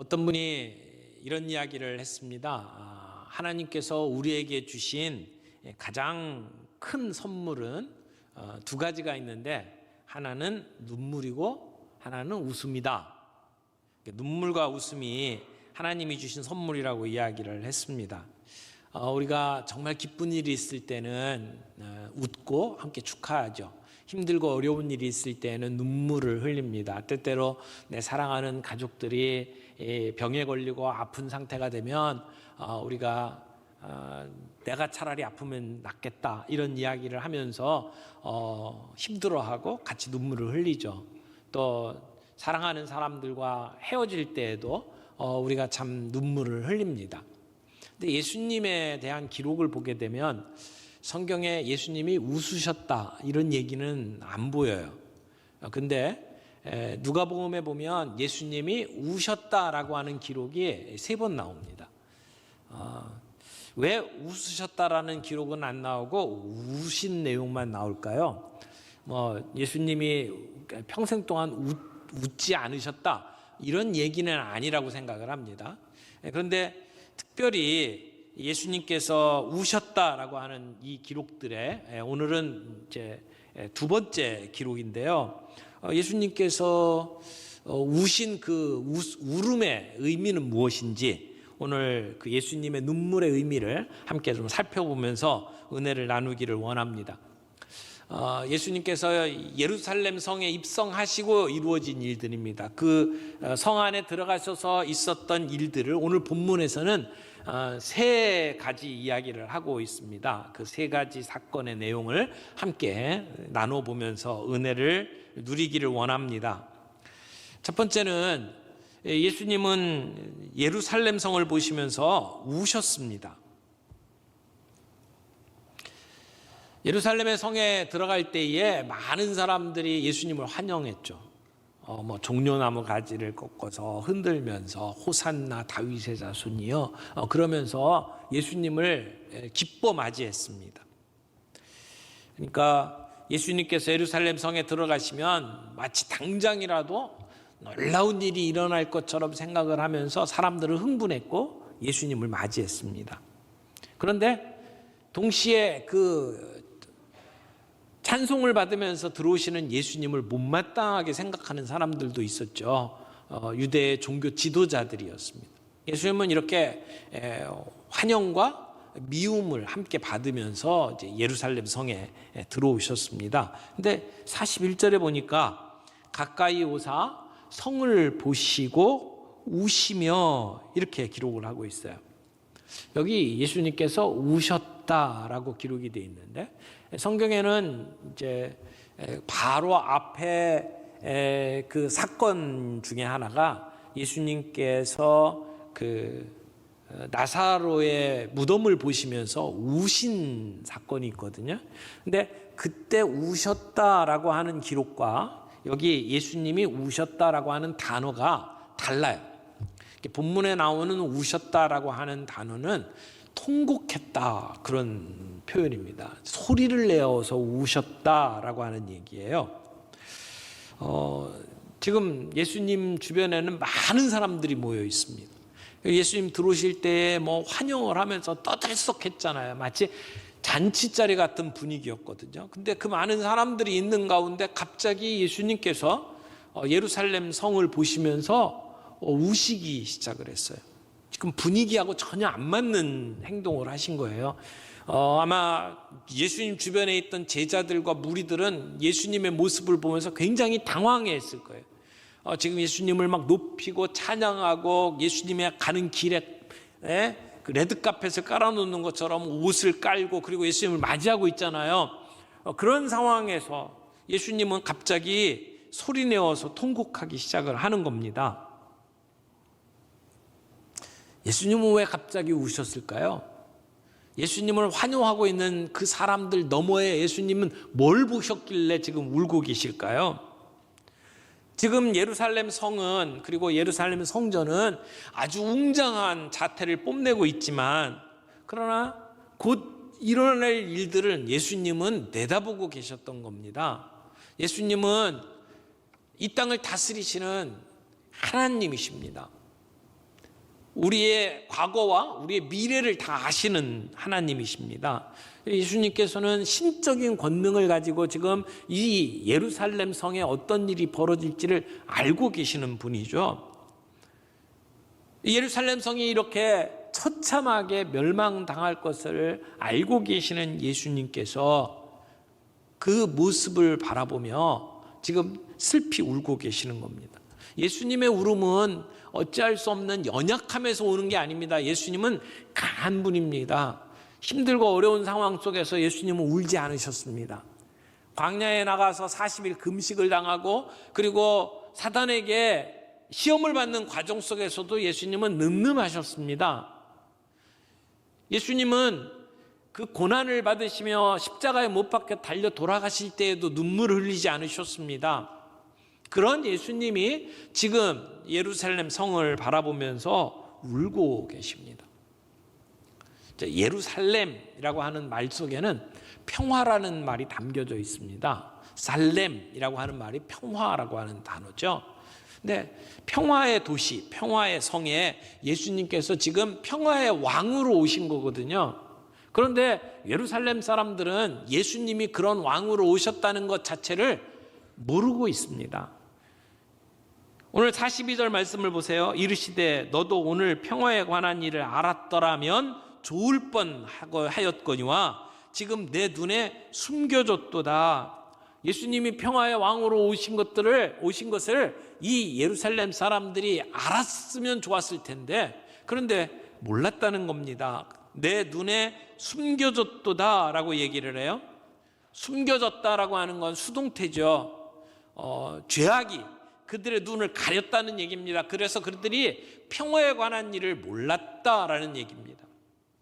어떤 분이 이런 이야기를 했습니다. 하나님께서 우리에게 주신 가장 큰 선물은 두 가지가 있는데 하나는 눈물이고 하나는 웃음이다. 눈물과 웃음이 하나님이 주신 선물이라고 이야기를 했습니다. 우리가 정말 기쁜 일이 있을 때는 웃고 함께 축하하죠. 힘들고 어려운 일이 있을 때는 눈물을 흘립니다. 때때로 내 사랑하는 가족들이 병에 걸리고 아픈 상태가 되면 우리가 내가 차라리 아프면 낫겠다 이런 이야기를 하면서 힘들어하고 같이 눈물을 흘리죠. 또 사랑하는 사람들과 헤어질 때에도 우리가 참 눈물을 흘립니다. 근데 예수님에 대한 기록을 보게 되면 성경에 예수님이 웃으셨다 이런 얘기는 안 보여요. 근데 누가복음에 보면 예수님이 우셨다라고 하는 기록이 3번 나옵니다. 왜 웃으셨다라는 기록은 안 나오고 우신 내용만 나올까요? 예수님이 평생 동안 웃지 않으셨다 이런 얘기는 아니라고 생각을 합니다. 그런데 특별히 예수님께서 우셨다라고 하는 이 기록들에 오늘은 이제 두 번째 기록인데요. 예수님께서 우신 그 울음의 의미는 무엇인지 오늘 그 예수님의 눈물의 의미를 함께 좀 살펴보면서 은혜를 나누기를 원합니다. 예수님께서 예루살렘 성에 입성하시고 이루어진 일들입니다. 그 성 안에 들어가셔서 있었던 일들을 오늘 본문에서는 3가지 이야기를 하고 있습니다. 그 3가지 사건의 내용을 함께 나눠보면서 은혜를 누리기를 원합니다. 첫 번째는 예수님은 예루살렘 성을 보시면서 우셨습니다. 예루살렘의 성에 들어갈 때에 많은 사람들이 예수님을 환영했죠. 종려나무 가지를 꺾어서 흔들면서 호산나 다윗의 자손이여 그러면서 예수님을 기뻐 맞이했습니다. 그러니까 예수님께서 예루살렘 성에 들어가시면 마치 당장이라도 놀라운 일이 일어날 것처럼 생각을 하면서 사람들을 흥분했고 예수님을 맞이했습니다. 그런데 동시에 그 찬송을 받으면서 들어오시는 예수님을 못마땅하게 생각하는 사람들도 있었죠. 유대의 종교 지도자들이었습니다. 예수님은 이렇게 환영과 미움을 함께 받으면서 이제 예루살렘 성에 들어오셨습니다. 근데 41절에 보니까 가까이 오사 성을 보시고 우시며 이렇게 기록을 하고 있어요. 여기 예수님께서 우셨다라고 기록이 되어 있는데 성경에는 이제 바로 앞에 그 사건 중에 하나가 예수님께서 그 나사로의 무덤을 보시면서 우신 사건이 있거든요. 근데 그때 우셨다라고 하는 기록과 여기 예수님이 우셨다라고 하는 단어가 달라요. 본문에 나오는 우셨다라고 하는 단어는 통곡했다 그런 표현입니다. 소리를 내어서 우셨다라고 하는 얘기예요. 지금 예수님 주변에는 많은 사람들이 모여 있습니다. 예수님 들어오실 때 환영을 하면서 떠들썩했잖아요. 마치 잔치자리 같은 분위기였거든요. 근데 그 많은 사람들이 있는 가운데 갑자기 예수님께서 예루살렘 성을 보시면서 우시기 시작을 했어요. 지금 분위기하고 전혀 안 맞는 행동을 하신 거예요. 아마 예수님 주변에 있던 제자들과 무리들은 예수님의 모습을 보면서 굉장히 당황했을 거예요. 지금 예수님을 막 높이고 찬양하고 예수님의 가는 길에 그 레드카펫을 깔아놓는 것처럼 옷을 깔고 그리고 예수님을 맞이하고 있잖아요. 그런 상황에서 예수님은 갑자기 소리내어서 통곡하기 시작을 하는 겁니다. 예수님은 왜 갑자기 우셨을까요? 예수님을 환영하고 있는 그 사람들 너머에 예수님은 뭘 보셨길래 지금 울고 계실까요? 지금 예루살렘 성은 그리고 예루살렘 성전은 아주 웅장한 자태를 뽐내고 있지만 그러나 곧 일어날 일들을 예수님은 내다보고 계셨던 겁니다. 예수님은 이 땅을 다스리시는 하나님이십니다. 우리의 과거와 우리의 미래를 다 아시는 하나님이십니다. 예수님께서는 신적인 권능을 가지고 지금 이 예루살렘 성에 어떤 일이 벌어질지를 알고 계시는 분이죠. 예루살렘 성이 이렇게 처참하게 멸망당할 것을 알고 계시는 예수님께서 그 모습을 바라보며 지금 슬피 울고 계시는 겁니다. 예수님의 울음은 어찌할 수 없는 연약함에서 오는 게 아닙니다. 예수님은 강한 분입니다. 힘들고 어려운 상황 속에서 예수님은 울지 않으셨습니다. 광야에 나가서 40일 금식을 당하고 그리고 사단에게 시험을 받는 과정 속에서도 예수님은 늠름하셨습니다. 예수님은 그 고난을 받으시며 십자가에 못 박혀 달려 돌아가실 때에도 눈물을 흘리지 않으셨습니다. 그런 예수님이 지금 예루살렘 성을 바라보면서 울고 계십니다. 예루살렘이라고 하는 말 속에는 평화라는 말이 담겨져 있습니다. 살렘이라고 하는 말이 평화라고 하는 단어죠. 근데 평화의 도시, 평화의 성에 예수님께서 지금 평화의 왕으로 오신 거거든요. 그런데 예루살렘 사람들은 예수님이 그런 왕으로 오셨다는 것 자체를 모르고 있습니다. 오늘 42절 말씀을 보세요. 이르시되 너도 오늘 평화에 관한 일을 알았더라면 좋을 뻔하였거니와 지금 내 눈에 숨겨졌도다. 예수님이 평화의 왕으로 오신 것을 이 예루살렘 사람들이 알았으면 좋았을 텐데 그런데 몰랐다는 겁니다. 내 눈에 숨겨졌도다라고 얘기를 해요. 숨겨졌다라고 하는 건 수동태죠. 죄악이 그들의 눈을 가렸다는 얘기입니다. 그래서 그들이 평화에 관한 일을 몰랐다라는 얘기입니다.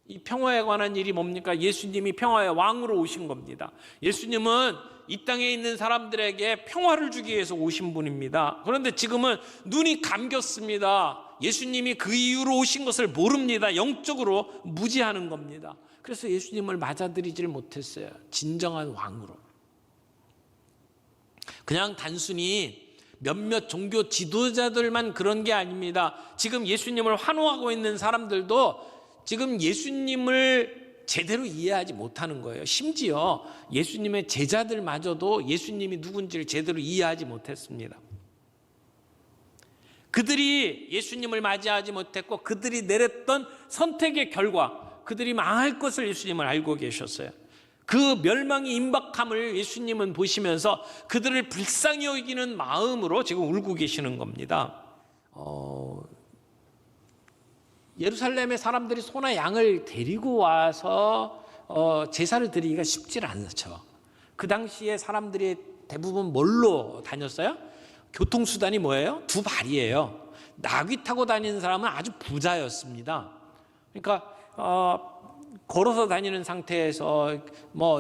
이 평화에 관한 일이 뭡니까? 예수님이 평화의 왕으로 오신 겁니다. 예수님은 이 땅에 있는 사람들에게 평화를 주기 위해서 오신 분입니다. 그런데 지금은 눈이 감겼습니다. 예수님이 그 이유로 오신 것을 모릅니다. 영적으로 무지하는 겁니다. 그래서 예수님을 맞아들이질 못했어요. 진정한 왕으로. 그냥 단순히 몇몇 종교 지도자들만 그런 게 아닙니다. 지금 예수님을 환호하고 있는 사람들도 지금 예수님을 제대로 이해하지 못하는 거예요. 심지어 예수님의 제자들마저도 예수님이 누군지를 제대로 이해하지 못했습니다. 그들이 예수님을 맞이하지 못했고 그들이 내렸던 선택의 결과 그들이 망할 것을 예수님은 알고 계셨어요. 그 멸망이 임박함을 예수님은 보시면서 그들을 불쌍히 여기는 마음으로 지금 울고 계시는 겁니다. 예루살렘의 사람들이 소나 양을 데리고 와서 제사를 드리기가 쉽지 않죠. 그 당시에 사람들이 대부분 뭘로 다녔어요? 교통수단이 뭐예요? 두 발이에요. 나귀 타고 다니는 사람은 아주 부자였습니다. 그러니까 걸어서 다니는 상태에서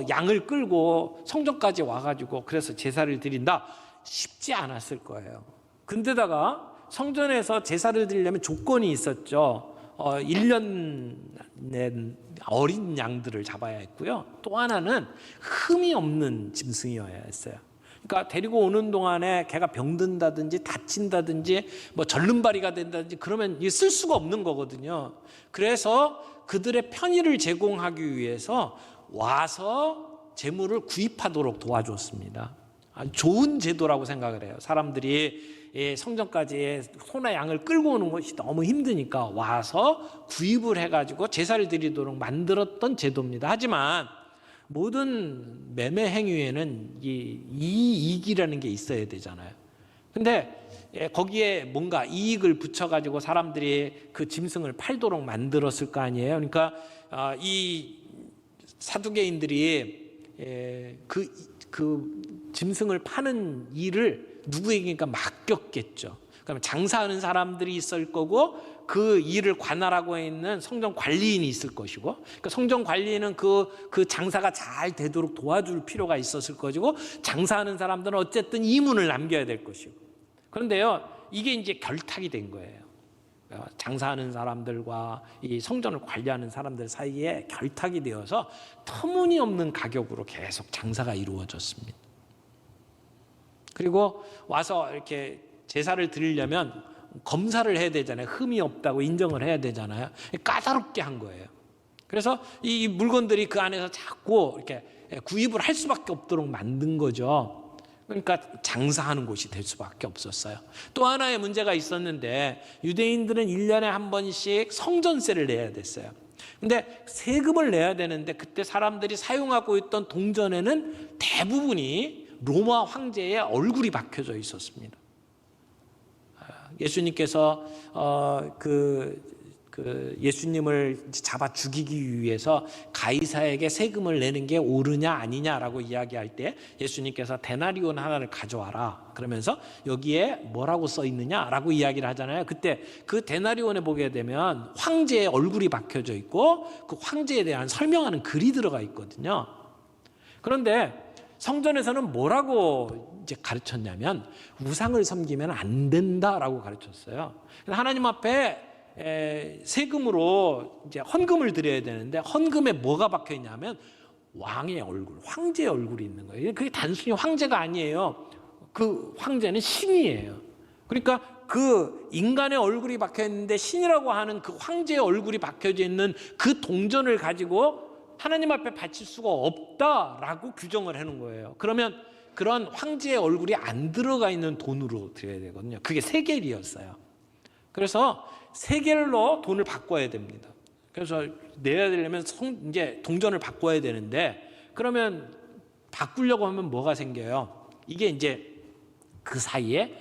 양을 끌고 성전까지 와가지고 그래서 제사를 드린다? 쉽지 않았을 거예요. 근데다가 성전에서 제사를 드리려면 조건이 있었죠. 1년 낸 어린 양들을 잡아야 했고요. 또 하나는 흠이 없는 짐승이어야 했어요. 그러니까 데리고 오는 동안에 걔가 병든다든지 다친다든지 절름발이가 된다든지 그러면 이게 쓸 수가 없는 거거든요. 그래서 그들의 편의를 제공하기 위해서 와서 재물을 구입하도록 도와줬습니다. 아주 좋은 제도라고 생각을 해요. 사람들이 성전까지 소나 양을 끌고 오는 것이 너무 힘드니까 와서 구입을 해가지고 제사를 드리도록 만들었던 제도입니다. 하지만 모든 매매 행위에는 이익이라는 게 있어야 되잖아요. 근데 거기에 뭔가 이익을 붙여가지고 사람들이 그 짐승을 팔도록 만들었을 거 아니에요. 그러니까 이 사두개인들이 그 짐승을 파는 일을 누구에게니까 맡겼겠죠. 그러면 장사하는 사람들이 있을 거고 그 일을 관할하고 있는 성전 관리인이 있을 것이고 그러니까 성전 관리인은 그 장사가 잘 되도록 도와줄 필요가 있었을 것이고 장사하는 사람들은 어쨌든 이문을 남겨야 될 것이고 그런데요 이게 이제 결탁이 된 거예요. 장사하는 사람들과 이 성전을 관리하는 사람들 사이에 결탁이 되어서 터무니없는 가격으로 계속 장사가 이루어졌습니다. 그리고 와서 이렇게 제사를 드리려면 검사를 해야 되잖아요. 흠이 없다고 인정을 해야 되잖아요. 까다롭게 한 거예요. 그래서 이 물건들이 그 안에서 자꾸 이렇게 구입을 할 수밖에 없도록 만든 거죠. 그러니까 장사하는 곳이 될 수밖에 없었어요. 또 하나의 문제가 있었는데 유대인들은 1년에 한 번씩 성전세를 내야 됐어요. 근데 세금을 내야 되는데 그때 사람들이 사용하고 있던 동전에는 대부분이 로마 황제의 얼굴이 박혀져 있었습니다. 예수님께서 예수님을 잡아 죽이기 위해서 가이사에게 세금을 내는 게 옳으냐 아니냐라고 이야기할 때 예수님께서 데나리온 하나를 가져와라 그러면서 여기에 뭐라고 써 있느냐라고 이야기를 하잖아요. 그때 그 데나리온에 보게 되면 황제의 얼굴이 박혀져 있고 그 황제에 대한 설명하는 글이 들어가 있거든요. 그런데 성전에서는 뭐라고 이제 가르쳤냐면 우상을 섬기면 안 된다라고 가르쳤어요. 하나님 앞에 세금으로 이제 헌금을 드려야 되는데 헌금에 뭐가 박혀 있냐면 왕의 얼굴, 황제의 얼굴이 있는 거예요. 그게 단순히 황제가 아니에요. 그 황제는 신이에요. 그러니까 그 인간의 얼굴이 박혀 있는데 신이라고 하는 그 황제의 얼굴이 박혀져 있는 그 동전을 가지고 하나님 앞에 바칠 수가 없다라고 규정을 해놓은 거예요. 그러면 그런 황제의 얼굴이 안 들어가 있는 돈으로 드려야 되거든요. 그게 세겔이었어요. 그래서 세겔로 돈을 바꿔야 됩니다. 그래서 내야 되려면 이제 동전을 바꿔야 되는데 그러면 바꾸려고 하면 뭐가 생겨요? 이게 이제 그 사이에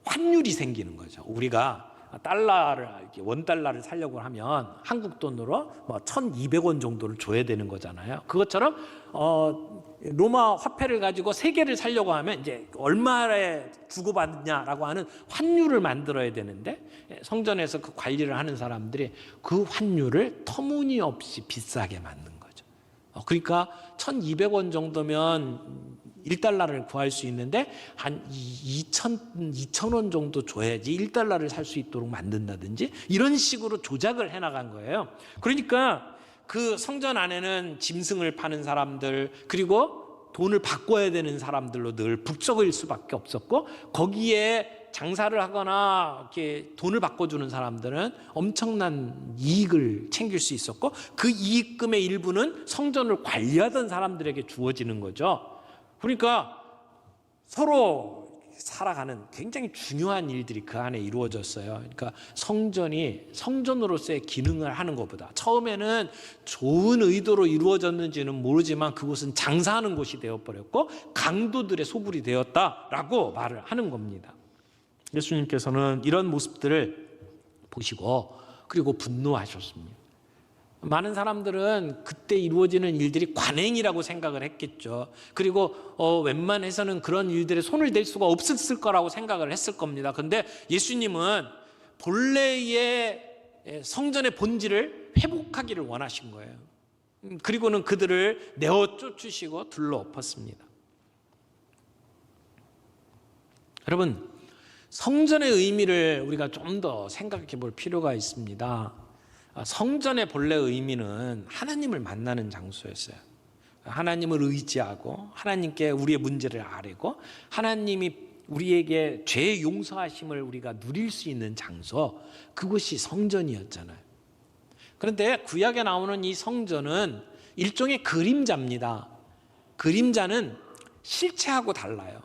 환율이 생기는 거죠. 우리가 달러를 원달러를 사려고 하면 한국 돈으로 뭐 1,200원 정도를 줘야 되는 거잖아요. 그것처럼 로마 화폐를 가지고 세계를 사려고 하면 이제 얼마에 주고받느냐라고 하는 환율을 만들어야 되는데 성전에서 그 관리를 하는 사람들이 그 환율을 터무니없이 비싸게 만든 거죠. 그러니까 1,200원 정도면 1달러를 구할 수 있는데 한 2,000원 정도 줘야지 1달러를 살 수 있도록 만든다든지 이런 식으로 조작을 해나간 거예요. 그러니까 그 성전 안에는 짐승을 파는 사람들 그리고 돈을 바꿔야 되는 사람들로 늘 북적일 수밖에 없었고 거기에 장사를 하거나 이렇게 돈을 바꿔주는 사람들은 엄청난 이익을 챙길 수 있었고 그 이익금의 일부는 성전을 관리하던 사람들에게 주어지는 거죠. 그러니까 서로 살아가는 굉장히 중요한 일들이 그 안에 이루어졌어요. 그러니까 성전이 성전으로서의 기능을 하는 것보다 처음에는 좋은 의도로 이루어졌는지는 모르지만 그곳은 장사하는 곳이 되어버렸고 강도들의 소굴이 되었다라고 말을 하는 겁니다. 예수님께서는 이런 모습들을 보시고 그리고 분노하셨습니다. 많은 사람들은 그때 이루어지는 일들이 관행이라고 생각을 했겠죠. 그리고 웬만해서는 그런 일들에 손을 댈 수가 없었을 거라고 생각을 했을 겁니다. 그런데 예수님은 본래의 성전의 본질을 회복하기를 원하신 거예요. 그리고는 그들을 내어 쫓으시고 둘러 엎었습니다. 여러분, 성전의 의미를 우리가 좀 더 생각해 볼 필요가 있습니다. 성전의 본래 의미는 하나님을 만나는 장소였어요. 하나님을 의지하고 하나님께 우리의 문제를 아뢰고 하나님이 우리에게 죄 용서하심을 우리가 누릴 수 있는 장소, 그것이 성전이었잖아요. 그런데 구약에 나오는 이 성전은 일종의 그림자입니다. 그림자는 실체하고 달라요.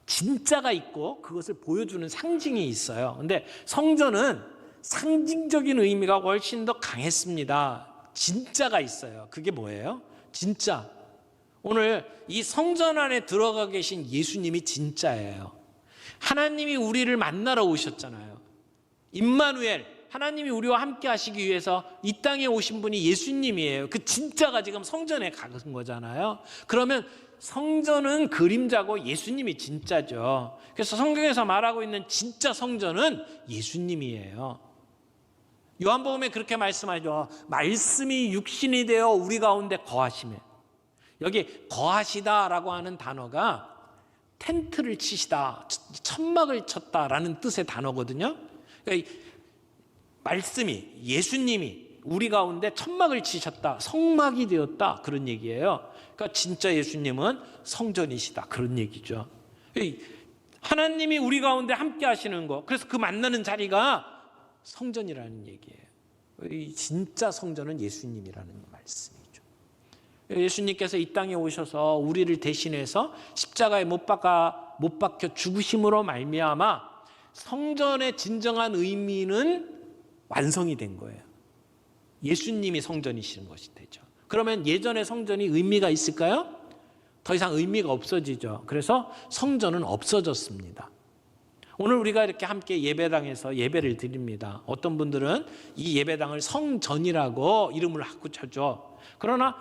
진짜가 있고 그것을 보여주는 상징이 있어요. 그런데 성전은 상징적인 의미가 훨씬 더 강했습니다. 진짜가 있어요. 그게 뭐예요? 진짜. 오늘 이 성전 안에 들어가 계신 예수님이 진짜예요. 하나님이 우리를 만나러 오셨잖아요. 임마누엘, 하나님이 우리와 함께 하시기 위해서 이 땅에 오신 분이 예수님이에요. 그 진짜가 지금 성전에 가는 거잖아요. 그러면 성전은 그림자고 예수님이 진짜죠. 그래서 성경에서 말하고 있는 진짜 성전은 예수님이에요. 요한복음에 그렇게 말씀하죠. 말씀이 육신이 되어 우리 가운데 거하시매. 여기 거하시다라고 하는 단어가 텐트를 치시다, 천막을 쳤다라는 뜻의 단어거든요. 그러니까 말씀이, 예수님이 우리 가운데 천막을 치셨다, 성막이 되었다, 그런 얘기예요. 그러니까 진짜 예수님은 성전이시다, 그런 얘기죠. 하나님이 우리 가운데 함께 하시는 거, 그래서 그 만나는 자리가 성전이라는 얘기예요. 이 진짜 성전은 예수님이라는 말씀이죠. 예수님께서 이 땅에 오셔서 우리를 대신해서 십자가에 못 박혀 죽으심으로 말미암아 성전의 진정한 의미는 완성이 된 거예요. 예수님이 성전이시는 것이 되죠. 그러면 예전의 성전이 의미가 있을까요? 더 이상 의미가 없어지죠. 그래서 성전은 없어졌습니다. 오늘 우리가 이렇게 함께 예배당에서 예배를 드립니다. 어떤 분들은 이 예배당을 성전이라고 이름을 붙여죠. 그러나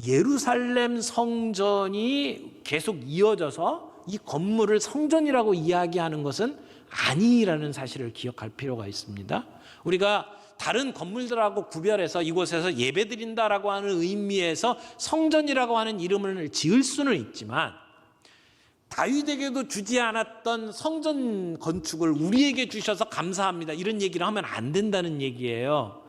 예루살렘 성전이 계속 이어져서 이 건물을 성전이라고 이야기하는 것은 아니라는 사실을 기억할 필요가 있습니다. 우리가 다른 건물들하고 구별해서 이곳에서 예배드린다라고 하는 의미에서 성전이라고 하는 이름을 지을 수는 있지만, 다윗에게도 주지 않았던 성전 건축을 우리에게 주셔서 감사합니다, 이런 얘기를 하면 안 된다는 얘기예요.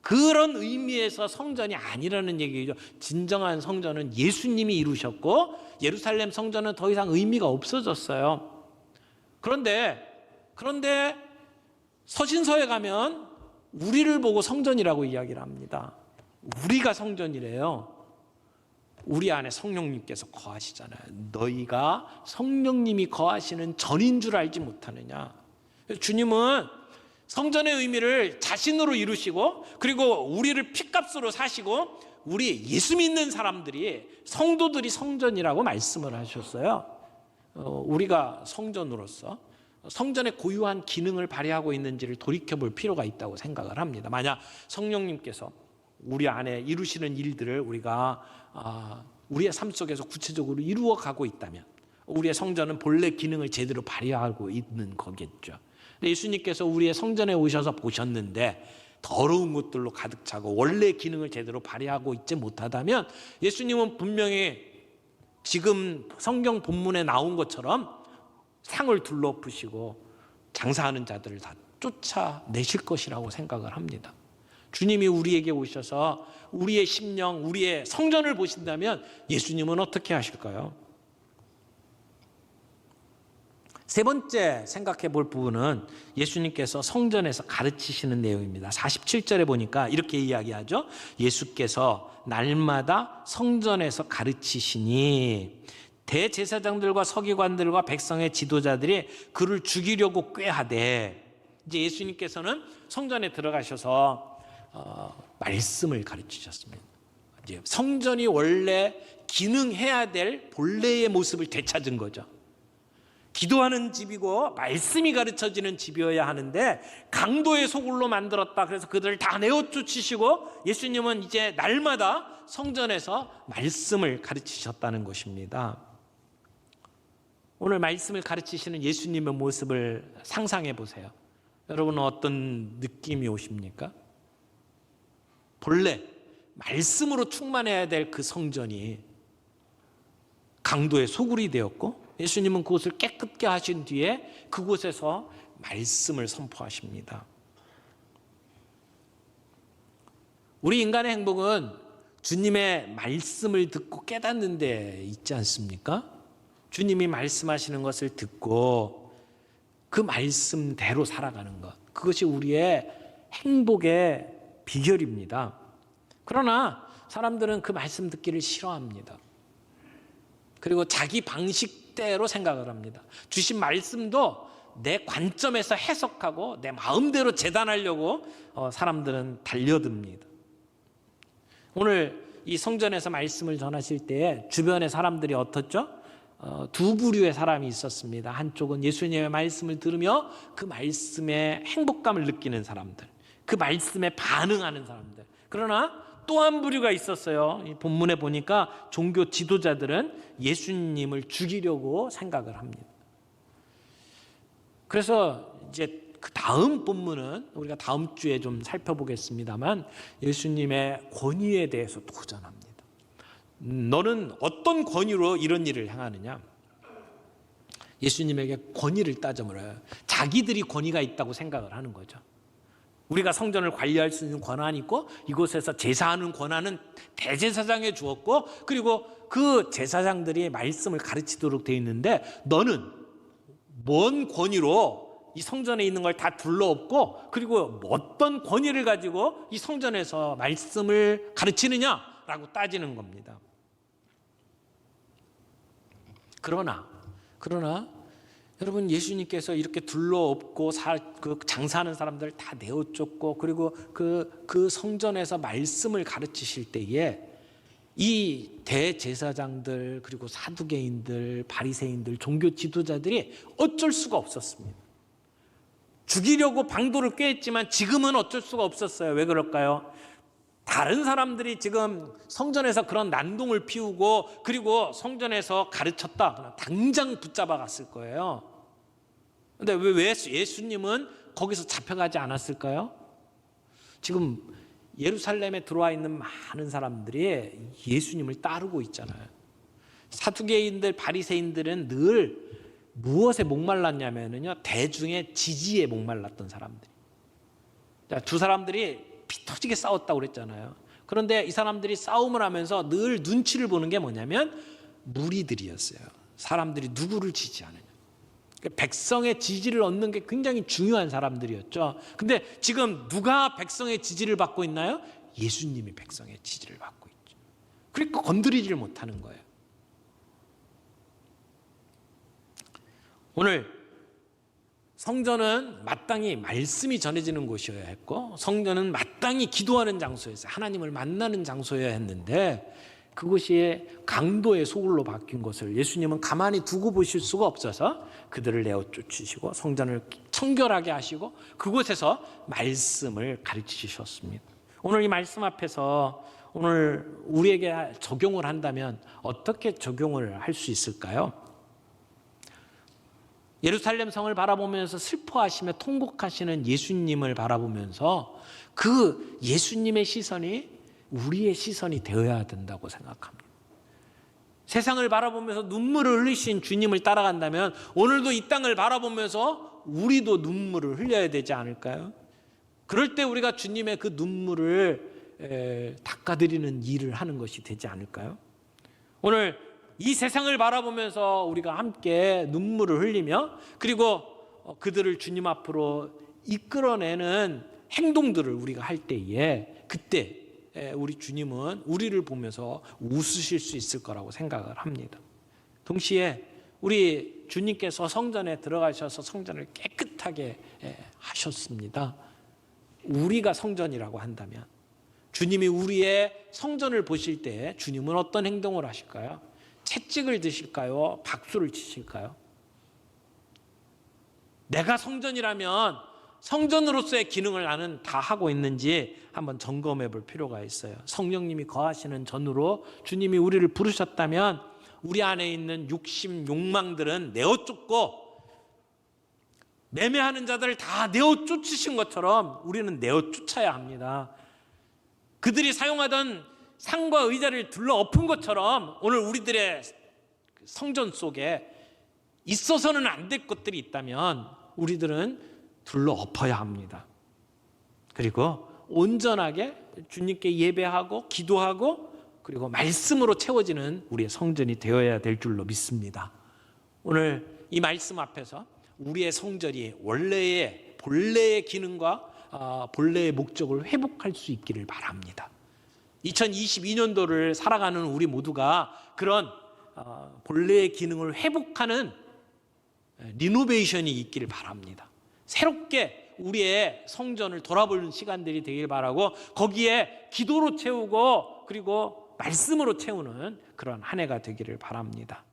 그런 의미에서 성전이 아니라는 얘기죠. 진정한 성전은 예수님이 이루셨고 예루살렘 성전은 더 이상 의미가 없어졌어요. 그런데 서신서에 가면 우리를 보고 성전이라고 이야기를 합니다. 우리가 성전이래요. 우리 안에 성령님께서 거하시잖아요. 너희가 성령님이 거하시는 전인 줄 알지 못하느냐. 주님은 성전의 의미를 자신으로 이루시고, 그리고 우리를 핏값으로 사시고, 우리 예수 믿는 사람들이, 성도들이 성전이라고 말씀을 하셨어요. 우리가 성전으로서 성전의 고유한 기능을 발휘하고 있는지를 돌이켜볼 필요가 있다고 생각을 합니다. 만약 성령님께서 우리 안에 이루시는 일들을 우리가 우리의 삶 속에서 구체적으로 이루어가고 있다면 우리의 성전은 본래 기능을 제대로 발휘하고 있는 거겠죠. 예수님께서 우리의 성전에 오셔서 보셨는데 더러운 것들로 가득 차고 원래 기능을 제대로 발휘하고 있지 못하다면 예수님은 분명히 지금 성경 본문에 나온 것처럼 상을 둘러부시고 장사하는 자들을 다 쫓아내실 것이라고 생각을 합니다. 주님이 우리에게 오셔서 우리의 심령, 우리의 성전을 보신다면 예수님은 어떻게 하실까요? 세 번째 생각해 볼 부분은 예수님께서 성전에서 가르치시는 내용입니다. 47절에 보니까 이렇게 이야기하죠. 예수께서 날마다 성전에서 가르치시니 대제사장들과 서기관들과 백성의 지도자들이 그를 죽이려고 꾀하되, 이제 예수님께서는 성전에 들어가셔서 말씀을 가르치셨습니다. 이제 성전이 원래 기능해야 될 본래의 모습을 되찾은 거죠. 기도하는 집이고 말씀이 가르쳐지는 집이어야 하는데 강도의 소굴로 만들었다. 그래서 그들을 다 내어쫓으시고 예수님은 이제 날마다 성전에서 말씀을 가르치셨다는 것입니다. 오늘 말씀을 가르치시는 예수님의 모습을 상상해 보세요. 여러분은 어떤 느낌이 오십니까? 본래 말씀으로 충만해야 될 그 성전이 강도의 소굴이 되었고 예수님은 그곳을 깨끗게 하신 뒤에 그곳에서 말씀을 선포하십니다. 우리 인간의 행복은 주님의 말씀을 듣고 깨닫는 데 있지 않습니까? 주님이 말씀하시는 것을 듣고 그 말씀대로 살아가는 것, 그것이 우리의 행복의 비결입니다. 그러나 사람들은 그 말씀 듣기를 싫어합니다. 그리고 자기 방식대로 생각을 합니다. 주신 말씀도 내 관점에서 해석하고 내 마음대로 재단하려고 사람들은 달려듭니다. 오늘 이 성전에서 말씀을 전하실 때에 주변의 사람들이 어떻죠? 두 부류의 사람이 있었습니다. 한쪽은 예수님의 말씀을 들으며 그 말씀에 행복감을 느끼는 사람들, 그 말씀에 반응하는 사람들. 그러나 또 한 부류가 있었어요. 이 본문에 보니까 종교 지도자들은 예수님을 죽이려고 생각을 합니다. 그래서 이제 그 다음 본문은 우리가 다음 주에 좀 살펴보겠습니다만 예수님의 권위에 대해서 도전합니다. 너는 어떤 권위로 이런 일을 행하느냐? 예수님에게 권위를 따져 물어요. 자기들이 권위가 있다고 생각을 하는 거죠. 우리가 성전을 관리할 수 있는 권한이 있고 이곳에서 제사하는 권한은 대제사장에 주었고 그리고 그 제사장들이 말씀을 가르치도록 되어 있는데 너는 뭔 권위로 이 성전에 있는 걸 다 둘러엎고 그리고 어떤 권위를 가지고 이 성전에서 말씀을 가르치느냐라고 따지는 겁니다. 그러나 여러분, 예수님께서 이렇게 둘러엎고 그 장사하는 사람들 다 내어쫓고 그리고 그 성전에서 말씀을 가르치실 때에 이 대제사장들 그리고 사두개인들 바리새인들 종교 지도자들이 어쩔 수가 없었습니다. 죽이려고 방도를 꾀했지만 지금은 어쩔 수가 없었어요. 왜 그럴까요? 다른 사람들이 지금 성전에서 그런 난동을 피우고 그리고 성전에서 가르쳤다, 그럼 당장 붙잡아 갔을 거예요. 근데 왜 예수님은 거기서 잡혀가지 않았을까요? 지금 예루살렘에 들어와 있는 많은 사람들이 예수님을 따르고 있잖아요. 사두개인들 바리새인들은 늘 무엇에 목말랐냐면요, 대중의 지지에 목말랐던 사람들. 두 사람들이 피 터지게 싸웠다고 그랬잖아요. 그런데 이 사람들이 싸움을 하면서 늘 눈치를 보는 게 뭐냐면 무리들이었어요. 사람들이 누구를 지지하느냐. 백성의 지지를 얻는 게 굉장히 중요한 사람들이었죠. 근데 지금 누가 백성의 지지를 받고 있나요? 예수님이 백성의 지지를 받고 있죠. 그러니까 건드리지를 못하는 거예요. 오늘 성전은 마땅히 말씀이 전해지는 곳이어야 했고, 성전은 마땅히 기도하는 장소였어요. 하나님을 만나는 장소여야 했는데 그것이 강도의 소굴로 바뀐 것을 예수님은 가만히 두고 보실 수가 없어서 그들을 내어쫓으시고 성전을 청결하게 하시고 그곳에서 말씀을 가르치셨습니다. 오늘 이 말씀 앞에서 오늘 우리에게 적용을 한다면 어떻게 적용을 할 수 있을까요? 예루살렘 성을 바라보면서 슬퍼하시며 통곡하시는 예수님을 바라보면서 그 예수님의 시선이 우리의 시선이 되어야 된다고 생각합니다. 세상을 바라보면서 눈물을 흘리신 주님을 따라간다면 오늘도 이 땅을 바라보면서 우리도 눈물을 흘려야 되지 않을까요? 그럴 때 우리가 주님의 그 눈물을 닦아드리는 일을 하는 것이 되지 않을까요? 오늘 이 세상을 바라보면서 우리가 함께 눈물을 흘리며 그리고 그들을 주님 앞으로 이끌어내는 행동들을 우리가 할 때에 그때 우리 주님은 우리를 보면서 웃으실 수 있을 거라고 생각을 합니다. 동시에 우리 주님께서 성전에 들어가셔서 성전을 깨끗하게 하셨습니다. 우리가 성전이라고 한다면 주님이 우리의 성전을 보실 때 주님은 어떤 행동을 하실까요? 채찍을 드실까요? 박수를 치실까요? 내가 성전이라면 성전으로서의 기능을 나는 다 하고 있는지 한번 점검해 볼 필요가 있어요. 성령님이 거하시는 전으로 주님이 우리를 부르셨다면 우리 안에 있는 육심, 욕망들은 내어쫓고 매매하는 자들을 다 내어쫓으신 것처럼 우리는 내어쫓아야 합니다. 그들이 사용하던 상과 의자를 둘러엎은 것처럼 오늘 우리들의 성전 속에 있어서는 안 될 것들이 있다면 우리들은 둘러엎어야 합니다. 그리고 온전하게 주님께 예배하고 기도하고 그리고 말씀으로 채워지는 우리의 성전이 되어야 될 줄로 믿습니다. 오늘 이 말씀 앞에서 우리의 성전이 원래의 본래의 기능과 본래의 목적을 회복할 수 있기를 바랍니다. 2022년도를 살아가는 우리 모두가 그런 본래의 기능을 회복하는 리노베이션이 있기를 바랍니다. 새롭게 우리의 성전을 돌아보는 시간들이 되길 바라고 거기에 기도로 채우고 그리고 말씀으로 채우는 그런 한 해가 되기를 바랍니다.